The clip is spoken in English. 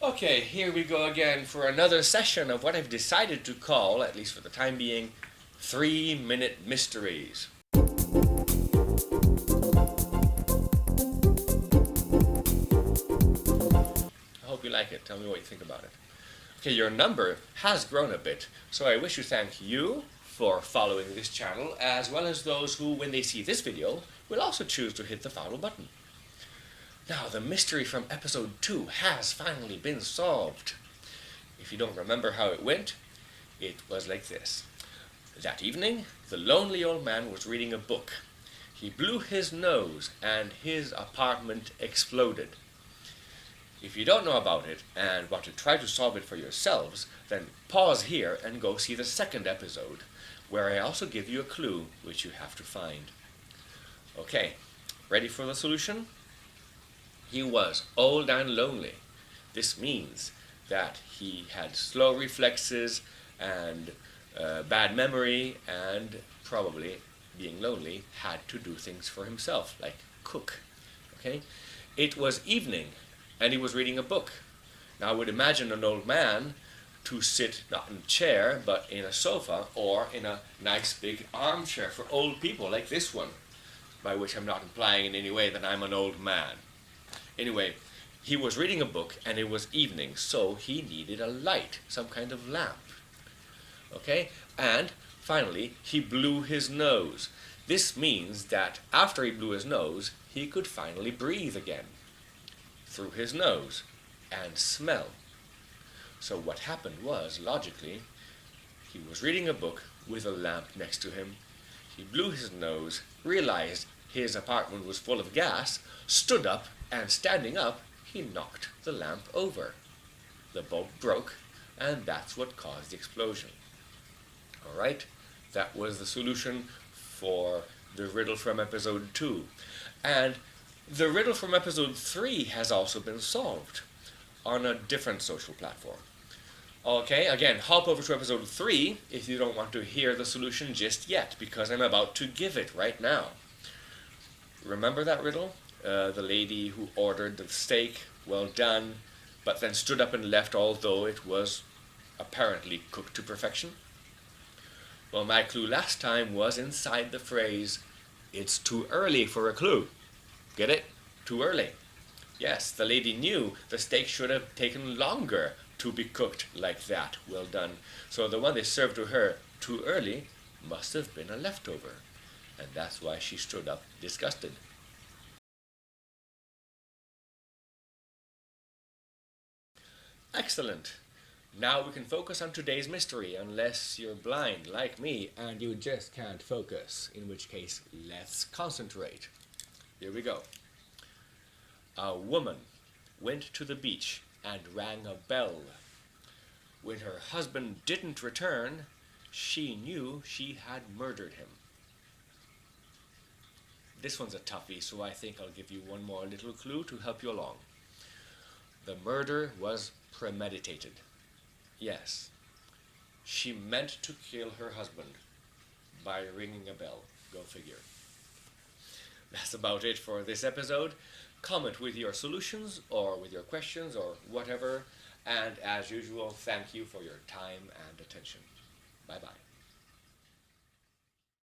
Okay, here we go again for another session of what I've decided to call, at least for the time being, 3-minute mysteries. I hope you like it. Tell me what you think about it. Okay, your number has grown a bit, so I wish to thank you for following this channel, as well as those who, when they see this video, will also choose to hit the follow button. Now, the mystery from episode 2 has finally been solved. If you don't remember how it went, it was like this. That evening, the lonely old man was reading a book. He blew his nose and his apartment exploded. If you don't know about it and want to try to solve it for yourselves, then pause here and go see the second episode, where I also give you a clue which you have to find. Okay, ready for the solution? He was old and lonely. This means that he had slow reflexes and bad memory, and probably, being lonely, had to do things for himself, like cook. Okay? It was evening, and he was reading a book. Now I would imagine an old man to sit not in a chair, but in a sofa, or in a nice big armchair for old people, like this one, by which I'm not implying in any way that I'm an old man. Anyway, he was reading a book and it was evening, so he needed a light, some kind of lamp. Okay? And finally, he blew his nose. This means that after he blew his nose, he could finally breathe again through his nose and smell. So what happened was, logically, he was reading a book with a lamp next to him. He blew his nose, realized his apartment was full of gas, stood up, and standing up, he knocked the lamp over. The bulb broke, and that's what caused the explosion. Alright, that was the solution for the riddle from episode 2. And the riddle from episode 3 has also been solved on a different social platform. Okay, again, hop over to episode 3 if you don't want to hear the solution just yet, because I'm about to give it right now. Remember that riddle? The lady who ordered the steak, well done, but then stood up and left, although it was apparently cooked to perfection? Well, my clue last time was inside the phrase, "It's too early for a clue." Get it? Too early. Yes, the lady knew the steak should have taken longer to be cooked like that, well done. So the one they served to her too early must have been a leftover. And that's why she stood up disgusted. Excellent. Now we can focus on today's mystery, unless you're blind like me and you just can't focus, in which case, let's concentrate. Here we go. A woman went to the beach and rang a bell. When her husband didn't return, she knew she had murdered him. This one's a toughie, so I think I'll give you one more little clue to help you along. The murder was premeditated. Yes, she meant to kill her husband by ringing a bell. Go figure. That's about it for this episode. Comment with your solutions or with your questions or whatever. And as usual, thank you for your time and attention. Bye-bye.